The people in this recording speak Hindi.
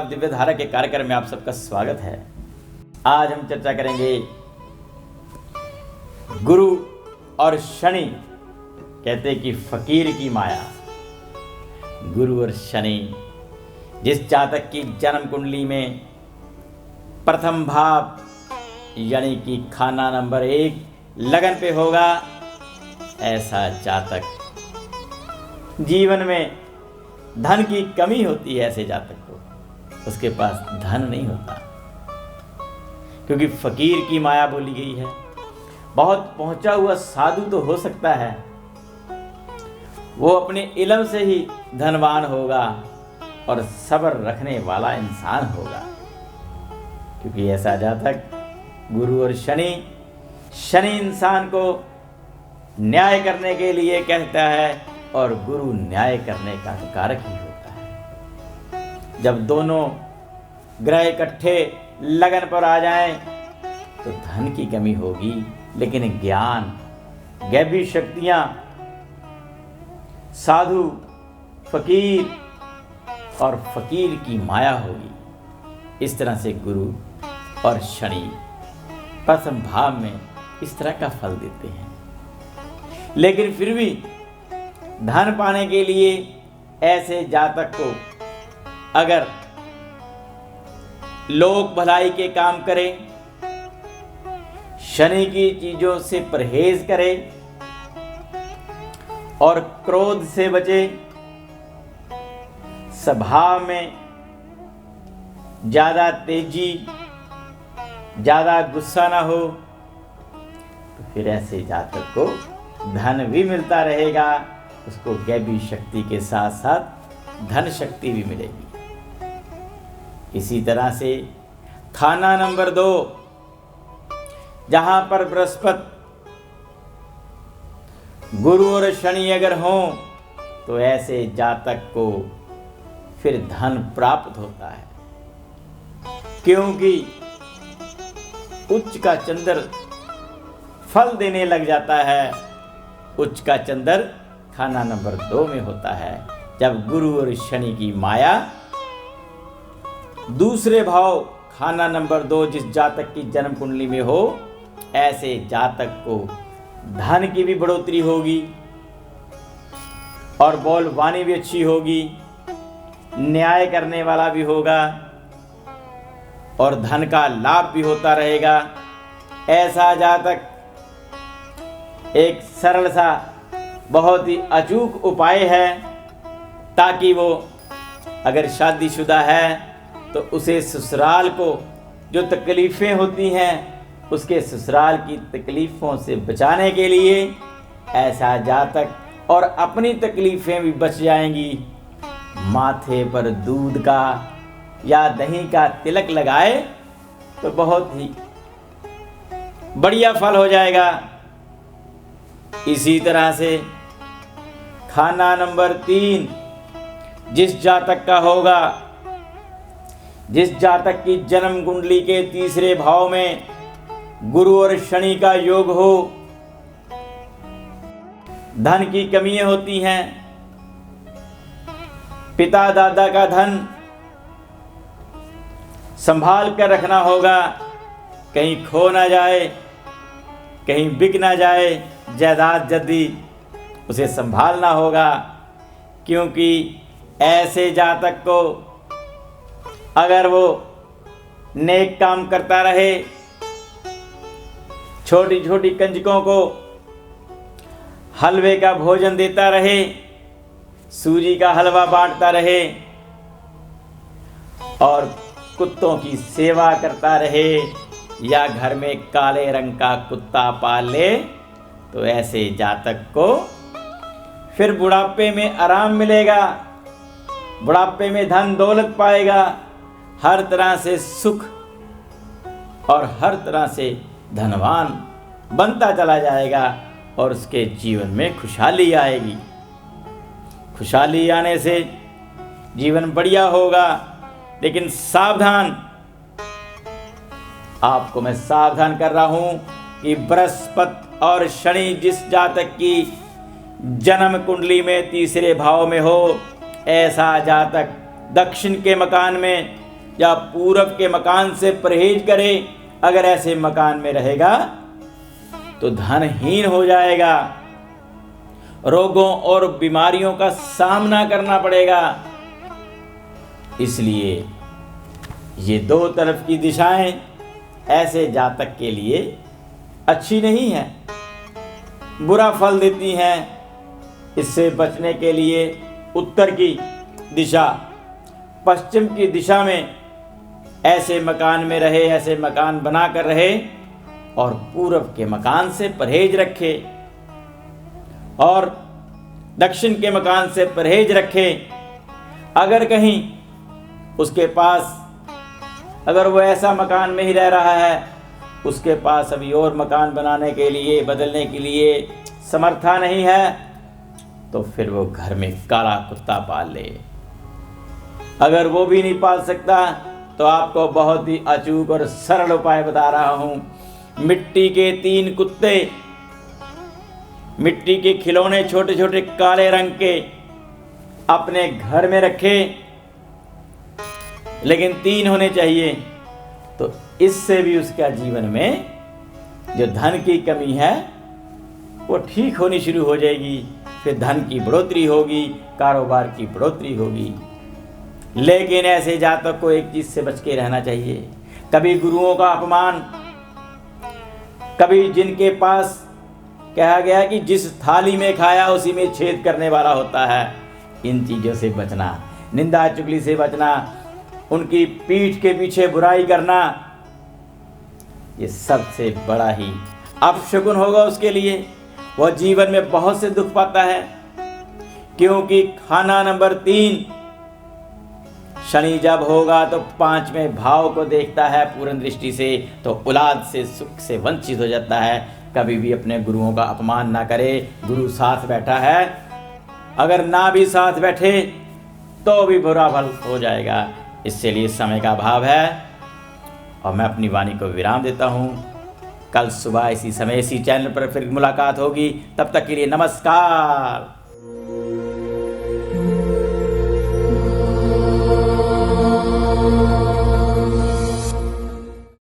लाभ दिव्य धारा के कार्यक्रम में आप सबका स्वागत है। आज हम चर्चा करेंगे गुरु और शनि। कहते कि फकीर की माया। गुरु और शनि जिस जातक की जन्म कुंडली में प्रथम भाव यानी कि खाना नंबर 1 लगन पे होगा, ऐसा जातक जीवन में धन की कमी होती है। ऐसे जातक को उसके पास धन नहीं होता, क्योंकि फकीर की माया बोली गई है। बहुत पहुंचा हुआ साधु तो हो सकता है, वो अपने इल्म से ही धनवान होगा और सब्र रखने वाला इंसान होगा, क्योंकि ऐसा जातक गुरु और शनि इंसान को न्याय करने के लिए कहता है और गुरु न्याय करने का कारक ही होता है। जब दोनों ग्रह इकट्ठे लगन पर आ जाएं तो धन की कमी होगी, लेकिन ज्ञान, गैबी शक्तियां, साधु, फकीर और फकीर की माया होगी। इस तरह से गुरु और शनि प्रथम भाव में इस तरह का फल देते हैं। लेकिन फिर भी धन पाने के लिए ऐसे जातक को अगर लोक भलाई के काम करे, शनि की चीजों से परहेज करे और क्रोध से बचे, स्वभाव में ज्यादा तेजी, ज्यादा गुस्सा ना हो, तो फिर ऐसे जातक को धन भी मिलता रहेगा, उसको गैबी शक्ति के साथ साथ धन शक्ति भी मिलेगी। इसी तरह से खाना नंबर 2 जहां पर बृहस्पति, गुरु और शनि अगर हों तो ऐसे जातक को फिर धन प्राप्त होता है, क्योंकि उच्च का चंद्र फल देने लग जाता है। उच्च का चंद्र खाना नंबर 2 में होता है। जब गुरु और शनि की माया दूसरे भाव खाना नंबर 2 जिस जातक की जन्म कुंडली में हो, ऐसे जातक को धन की भी बढ़ोतरी होगी और बोल वाणी भी अच्छी होगी, न्याय करने वाला भी होगा और धन का लाभ भी होता रहेगा। ऐसा जातक एक सरल सा बहुत ही अचूक उपाय है, ताकि वो अगर शादीशुदा है तो उसे ससुराल को जो तकलीफ़ें होती हैं, उसके ससुराल की तकलीफ़ों से बचाने के लिए ऐसा जातक, और अपनी तकलीफ़ें भी बच जाएंगी, माथे पर दूध का या दही का तिलक लगाए तो बहुत ही बढ़िया फल हो जाएगा। इसी तरह से खाना नंबर 3 जिस जातक का होगा, जिस जातक की जन्म कुंडली के तीसरे भाव में गुरु और शनि का योग हो, धन की कमियां होती हैं, पिता दादा का धन संभाल कर रखना होगा, कहीं खो ना जाए, कहीं बिक ना जाए, जायदाद जल्दी उसे संभालना होगा। क्योंकि ऐसे जातक को अगर वो नेक काम करता रहे, छोटी छोटी कंजकों को हलवे का भोजन देता रहे, सूजी का हलवा बांटता रहे और कुत्तों की सेवा करता रहे, या घर में काले रंग का कुत्ता पाल ले, तो ऐसे जातक को फिर बुढ़ापे में आराम मिलेगा, बुढ़ापे में धन दौलत पाएगा, हर तरह से सुख और हर तरह से धनवान बनता चला जाएगा और उसके जीवन में खुशहाली आएगी। खुशहाली आने से जीवन बढ़िया होगा। लेकिन सावधान, आपको मैं सावधान कर रहा हूं कि बृहस्पति और शनि जिस जातक की जन्म कुंडली में तीसरे भाव में हो, ऐसा जातक दक्षिण के मकान में या पूरब के मकान से परहेज करे। अगर ऐसे मकान में रहेगा तो धनहीन हो जाएगा, रोगों और बीमारियों का सामना करना पड़ेगा। इसलिए ये दो तरफ की दिशाएं ऐसे जातक के लिए अच्छी नहीं है, बुरा फल देती हैं। इससे बचने के लिए उत्तर की दिशा, पश्चिम की दिशा में ऐसे मकान में रहे, ऐसे मकान बनाकर रहे और पूरब के मकान से परहेज रखे और दक्षिण के मकान से परहेज रखे। अगर कहीं उसके पास, अगर वो ऐसा मकान में ही रह रहा है, उसके पास अभी और मकान बनाने के लिए, बदलने के लिए समर्था नहीं है, तो फिर वो घर में काला कुत्ता पाल ले। अगर वो भी नहीं पाल सकता तो आपको बहुत ही अचूक और सरल उपाय बता रहा हूं। मिट्टी के 3 कुत्ते, मिट्टी के खिलौने छोटे छोटे काले रंग के अपने घर में रखे, लेकिन 3 होने चाहिए। तो इससे भी उसका जीवन में जो धन की कमी है वो ठीक होनी शुरू हो जाएगी। फिर धन की बढ़ोतरी होगी, कारोबार की बढ़ोतरी होगी। लेकिन ऐसे जातक को एक चीज से बच के रहना चाहिए, कभी गुरुओं का अपमान, कभी जिनके पास कहा गया कि जिस थाली में खाया उसी में छेद करने वाला होता है, इन चीजों से बचना, निंदा चुगली से बचना, उनकी पीठ के पीछे बुराई करना, ये सबसे बड़ा ही अपशकुन होगा उसके लिए। वह जीवन में बहुत से दुख पाता है, क्योंकि खाना नंबर 3 शनि जब होगा तो 5वें भाव को देखता है पूर्ण दृष्टि से, तो औलाद से सुख से वंचित हो जाता है। कभी भी अपने गुरुओं का अपमान ना करे। गुरु साथ बैठा है, अगर ना भी साथ बैठे तो भी बुरा फल हो जाएगा। इससे लिए समय का अभाव है और मैं अपनी वाणी को विराम देता हूँ। कल सुबह इसी समय इसी चैनल पर फिर मुलाकात होगी। तब तक के लिए नमस्कार।